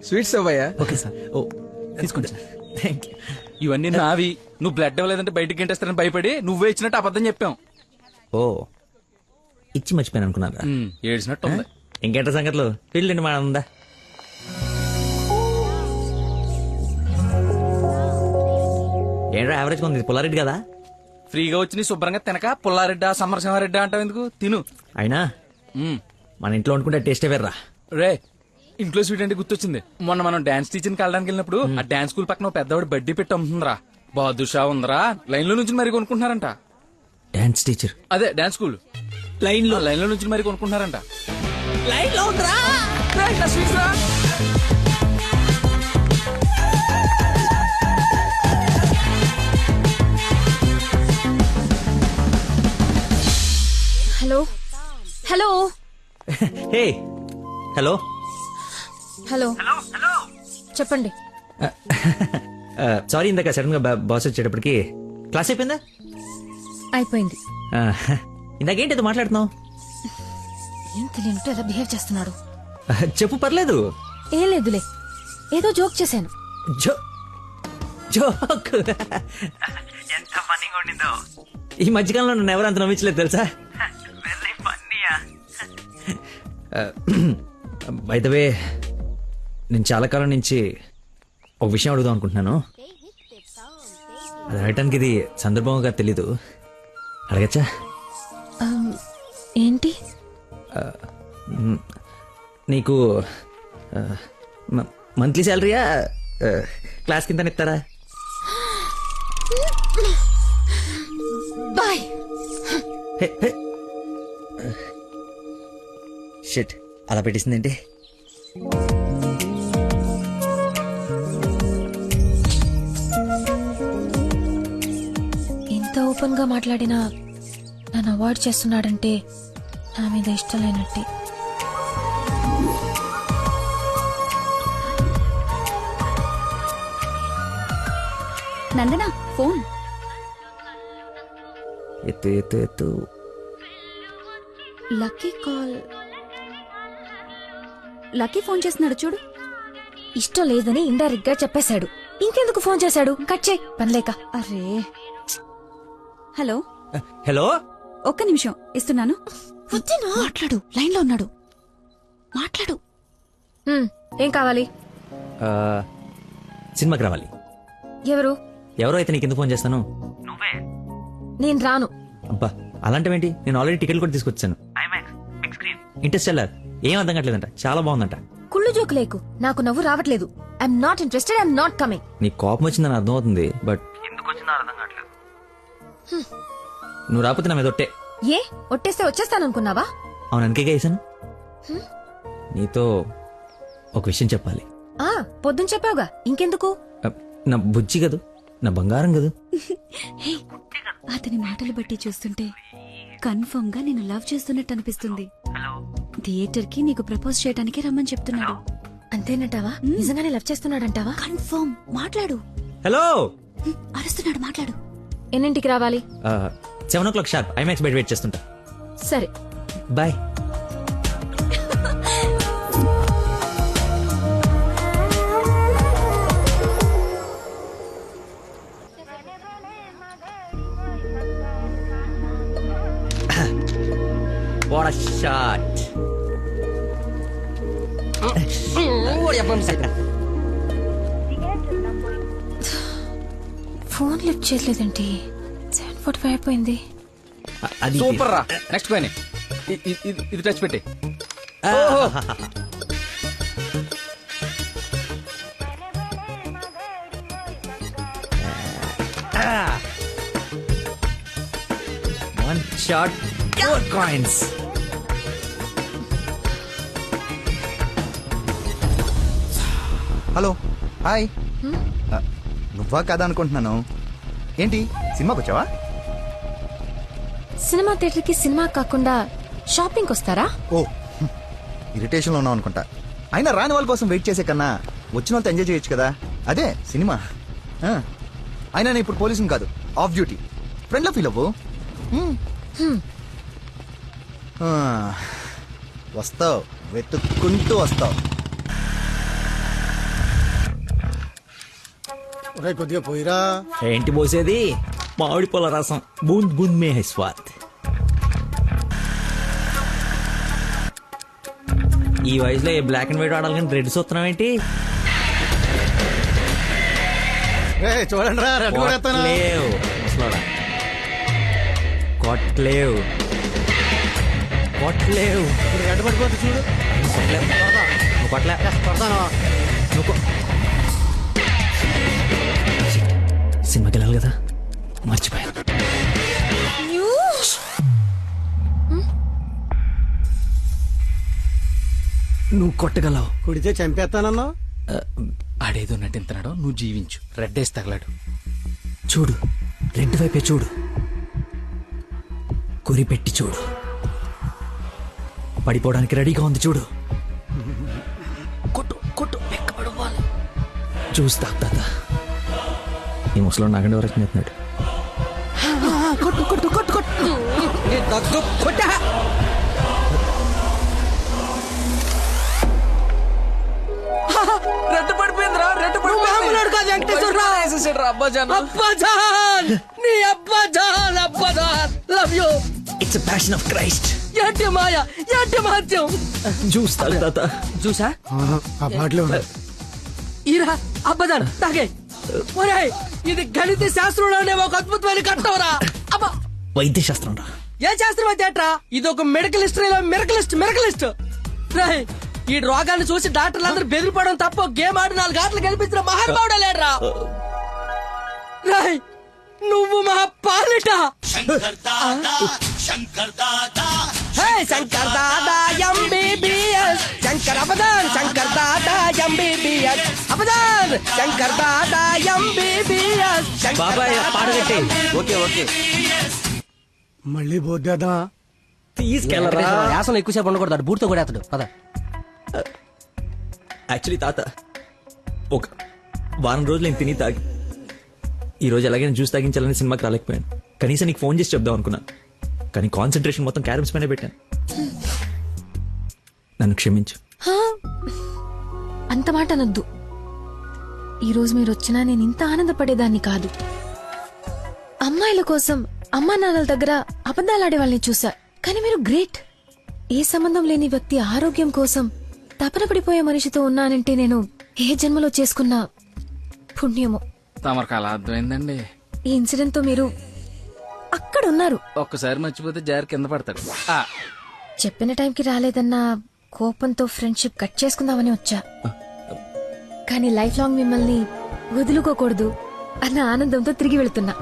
Sweets అవ్వయ్యా. Okay sir. ఓ తీసుకోండి సార్. Thank you. ఇవన్నీ నావి. నువ్వు బ్లడ్ ఇవ్వలేదంటే బయటికి గంటేస్తారని భయపడి నువ్వే ఇచ్చినట్టు అబద్ధం చెప్పాం. ఓ ఇచ్చి మర్చిపోయాను అనుకున్నారా? ఏడ్చినట్టు ఉంది. ఇంకేంట సంగతులు? పెళ్ళండి మా ఉందా? ఏంట్రా యావరేజ్ కొంది పుల్లారెడ్డి కదా? ఫ్రీగా వచ్చి నీ శుభ్రంగా తినక పుల్లారెడ్డా సమరసింహారెడ్డా అంటావు ఎందుకు? తిను. అయినా మన ఇంట్లో వండుకుంటే టేస్టే వేర్రా. రే ఇంట్లో స్వీట్ అంటే గుర్తొచ్చింది. మొన్న మనం డాన్స్ టీచర్కి వెళ్ళడానికి వెళ్ళినప్పుడు ఆ డాన్స్ స్కూల్ పక్కన పెద్దవాడు బడ్డీ పెట్టి అమ్ముతుందిరా. బాదుషా ఉందరా. లైన్ లో నుంచి మరి కొనుక్కుంటున్నారంట. Dance teacher? అదే డాన్స్ స్కూల్ లైన్ లో నుంచి మరి కొనుక్కుంటున్నారంట. లైన్ లో ఉందిరా. Hello hello hey hello hello చెప్పండి. సారీ ఇందాక సడన్ గా బాస్ వచ్చేటప్పటికి క్లాస్ అయిపోయిందా? అయిపోయింది. ఇందాకేంటి ఏదో మాట్లాడుతున్నావు? ఏం తెలియనట్టు ఎలా బిహేవ్ చేస్తున్నాడు. చెప్పు, పర్లేదు. ఏం లేదులే, ఏదో జోక్ చేశాను. జోక్ ఎంత ఫన్నీగా ఉండిందో. ఈ మధ్యకాలంలో నన్ను ఎవరు అంత నమ్మించలేదు తెలుసా? బై ద వే, నేను చాలా కాలం నుంచి ఒక విషయం అడుగుదాం అనుకుంటున్నాను. అది అడగటానికి ఇది సందర్భంగా తెలీదు. అడగచ్చా? ఏంటి? నీకు మంత్లీ శాలరీయా క్లాస్ కింద ఇస్తారా? బాయ్. షిట్, అలా పెట్టేసిందేంటి? ఇంత ఓపెన్ గా మాట్లాడినా నన్ను అవాయిడ్ చేస్తున్నాడంటే నా మీద ఇష్టం లేనట్టే. నందన ఫోన్. ఎత్తు ఎత్తు ఎత్తు. Lucky call. లక్కీ ఫోన్ చేస్తున్నాడు చూడు. ఇష్టం లేదని ఇండైరెక్ట్ గా చెప్పేశాడు. ఇంకెందుకు ఫోన్ చేశాడు? కట్ చేయి, పనిలేక. అరే హలో. హలో, ఒక్క నిమిషం ఇస్తున్నాను. మాట్లాడు, లైన్ లో ఉన్నాడు. మాట్లాడు. ఏం కావాలి? సినిమాకి రావాలి. ఎవరు? ఎవరో అయితే నీకు ఎందుకు ఫోన్ చేస్తాను? నేను రాను. అబ్బా, అలాంటివేంటి? నేను ఆల్రెడీ టికెట్ కూడా తీసుకొచ్చాను. ఇంటర్స్టెల్లార్. ఏం అర్థం కావట్లేదంట, చాలా బాగుందంట. కుళ్ళు జోకు లేకు, నాకు నవ్వు రావట్లేదు. I'm not interested, I'm not coming. నీ కోపం వచ్చిందని అర్థం అవుతుంది, బట్ ఎందుకు వచ్చిందో అర్థం కావట్లేదు. నువ్వు రాకపోతే నా మీద ఒట్టే. ఏ ఒట్టేస్తే వచ్చేస్తాననుకున్నావా? అవును, అందుకే వేసాను. నీతో ఒక విషయం చెప్పాలి. పొద్దున చెప్పావుగా, ఇంకెందుకు? నా బుజ్జి కదూ, నా బంగారం కదూ. అతని మాటలు బట్టి చూస్తుంటే కన్ఫర్మ్ గా నేను లవ్ చేస్తున్నట్టు అనిపిస్తుంది. థియేటర్ కి నీకు ప్రపోజ్ చేయడానికి రమ్మని చెప్తున్నాడు. అంతేనంటావా? నిజంగానే లవ్ చేస్తున్నాడంటావా? కన్ఫర్మ్. మాట్లాడు. హలో. అరుస్తున్నాడు, మాట్లాడు. ఎన్నింటికి రావాలి? 7 o'clock షార్ప్ ఐమాక్స్ బయట వెయిట్ చేస్తుంటా. సరే, bye. What a shot. Phone lift చేయలేదండి. 7:45 అయిపోయింది. సూపర్ రా. నెక్స్ట్ పైన ఇది టచ్ పెట్టి. One shot, 4 coins. Hello, hi. నువ్వా కదా అనుకుంటున్నాను. ఏంటి సినిమాకి వచ్చావా? సినిమా థియేటర్ కి సినిమా కాకుండా షాపింగ్ వస్తారా? ఓ, ఇరిటేషన్ లో ఉన్నావు అనుకుంటా. అయినా రాని వాళ్ళ కోసం వెయిట్ చేసే కన్నా వచ్చిన వాళ్ళతో ఎంజాయ్ చేయొచ్చు కదా. అదే సినిమా. అయినా నేను ఇప్పుడు పోలీసుని కాదు, ఆఫ్ డ్యూటీ. ఫ్రెండ్ లో ఫీల్ అవ్వు. వస్తావు, వెతుక్కుంటూ వస్తావు. కొద్దిగా పోయిరా. ఏంటి పోసేది? మామిడి పొల రసం బూంద్ బూంద్ మే హై స్వాద్. ఈ వయసులో ఏ బ్లాక్ అండ్ వైట్ ఆడాలి కానీ రెడ్ చూస్తున్నాం ఏంటి? చూడండి రా, రెడ్ కూడా ఎత్తాను. కొట్లేవు ముసలోడా. కొట్లేవు కొట్లేవు రెడ్ పడిపోతే చూడు. కొట్లేవు నువ్వు కొట్లే. కొడతాను. నువ్వు సినిమాకి వెళ్ళాలి కదా, మర్చిపోయాను. నువ్వు కొట్టగలవు. కుడితే చంపేస్తానన్నా. ఆడేదో నటింతనాడో, నువ్వు జీవించు. రెడ్ వేసి తగలాడు. చూడు, రెడ్ వైపే చూడు, గురి పెట్టి చూడు. పడిపోవడానికి రెడీగా ఉంది చూడు. కొట్టు కొట్టు, వెక్కబడిపోవాలి. చూస్తా తాత. ఈ ముసలో నాగండి వరకు చెప్తున్నాడు. కొట్టు కొట్టు కొట్టు కొట్టు కొట్ట. రెడ్ పడిపోయిందిరా, red it's passion of Christ. చూస్తా తాత. చూసా ఆ పాటలో ఈరా అబ్బదాన్ తాగే. ఒరేయ్, ఇది గణిత శాస్త్రంలోనే ఒక అద్భుతమైన కట్టవరా. అబ్బా, వైద్య శాస్త్రం రా. ఏ శాస్త్రం అయితే ఏట్రా? ఇది ఒక మెడికల్ హిస్టరీలో మెరకలిస్ట్. రేయ్, ఈ రోగాన్ని చూసి డాక్టర్లు అందరూ బెదిరిపోవడం తప్ప గేమ్ ఆడి 4 ఆటలు గెలిపించిన మహానుభావుడా లేడ్రా. రేయ్, నువ్వు మా పాలిట హే Shankar Dada MBBS. Shankar అబదాన్, Shankar Dada MBBS. అబదాన్, Shankar Dada MBBS. బాబాయ్ పాట పెట్టి. Okay okay. మళ్ళీ పోద్దేదా. తీసుకెళ్ళరా. యాసన ఎక్కువసేపు ఉండకూడదు, అటు బూర్తో కూడా అతడు పద. యాక్చువల్లీ తాత, ఒక వారం రోజులు నేను తిని తాగి ఈ రోజు ఎలాగైనా జ్యూస్ తాగించాలని సినిమాకి రాలేకపోయాను. కనీసం నీకు ఫోన్ చేసి చెప్దాం అనుకున్నాను, కానీ కాన్సన్ట్రేషన్ మొత్తం క్యారమ్స్ పైన పెట్టాను. నన్ను క్షమించు. అంత మాట అనొద్దు. ఈరోజు మీరు వచ్చినా నేను ఇంత ఆనందపడేదాన్ని కాదు. అమ్మాయిల కోసం అమ్మా నాన్నల దగ్గర అబద్ధాలాడే వాళ్ళని చూసా, కానీ మీరు గ్రేట్. ఏ సంబంధం లేని వ్యక్తి ఆరోగ్యం కోసం తపన పడిపోయే మనిషితో ఉన్నానంటే నేను ఏ జన్మలో చేసుకున్న పుణ్యమో. తమరికి అలా అర్థమైందండి. ఈ ఇన్సిడెంట్ తో మీరు అక్కడ ఉన్నారు. ఒక్కసారి మర్చిపోతే జారి కింద పడతాడు. చెప్పిన టైంకి రాలేదన్న కోపంతో ఫ్రెండ్షిప్ కట్ చేసుకుందామని వచ్చా, కానీ లైఫ్ లాంగ్ మిమ్మల్ని వదులుకోకూడదు అన్న ఆనందంతో తిరిగి వెళుతున్నా.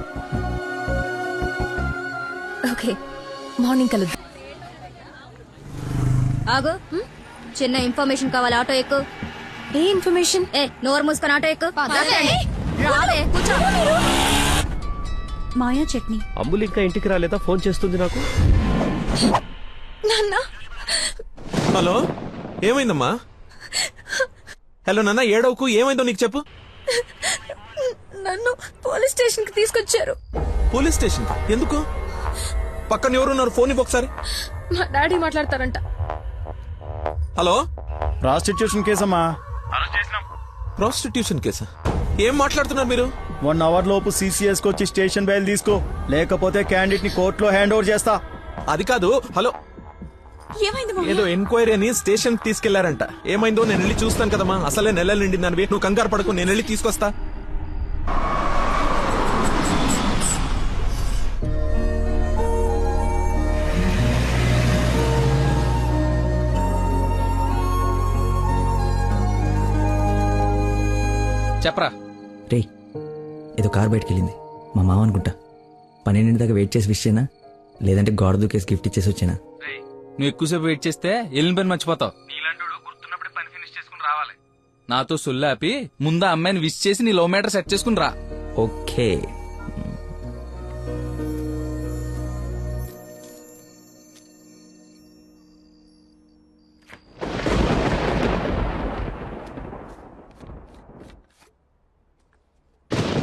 ఓకే, మార్నింగ్ కలుద్దాం. ఆగు, చిన్న ఇన్ఫర్మేషన్ కావాలి. ఆటో ఎక్కు. ఏ ఇన్ఫర్మేషన్? నోరు మూసుకొని ఆటో ఎక్కు. రావే, కూర్చో. మాయా చట్నీ. అమ్ములు ఇంకా ఇంటికి రాలేదా? ఫోన్ చేస్తుంది నాకు. నాన్న, హలో, ఏమైందమ్మా? హలో నాన్న, ఏడవకు. ఏమైందో నీకు చెప్పు. నన్ను పోలీస్ స్టేషన్ కి తీసుకొచ్చారు. పోలీస్ స్టేషన్ ఎందుకు? పక్కన ఎవరున్నారు? ఫోన్ ఇవ్వు ఒకసారి. మా డాడీ మాట్లాడతారంట. హలో, ప్రాస్టిట్యూషన్ కేసమ్మా. ప్రాస్టిట్యూషన్ కేసా? ఏం మాట్లాడుతున్నారు మీరు? 1 అవర్ లోపు CCS కి వచ్చి స్టేషన్ బయలు తీసుకో, లేకపోతే క్యాండిడేట్ ని కోర్టులో హ్యాండ్ ఓవర్ చేస్తా. అది కాదు. హలో, ఏదో ఎంక్వైరీ అని స్టేషన్ తీసుకెళ్లారంట. ఏమైందో నేను వెళ్ళి చూస్తాను కదమ్మా. అసలే నెలలు నిండిందని. నువ్వు కంగారు పడకు, నేను వెళ్ళి తీసుకొస్తా. చెప్పరా. రే, ఏదో కార్ బయటకు వెళ్ళింది. మా మామ అనుకుంటా. 12 దాకా వెయిట్ చేసి విష్ చేయనా, లేదంటే గోడ దూకేసి గిఫ్ట్ ఇచ్చేసి వచ్చానా? నువ్వు ఎక్కువసేపు వెయిట్ చేస్తే వెళ్ళిన పని మర్చిపోతావు. నీలాంటి గుర్తున్నప్పుడే పని ఫినిష్ చేసుకుని రావాలి. నాతో సొల్లాపి ముందు అమ్మాయిని విష్ చేసి నీ లవ్ మ్యాటర్ సెట్ చేసుకుని రా. ఓకే.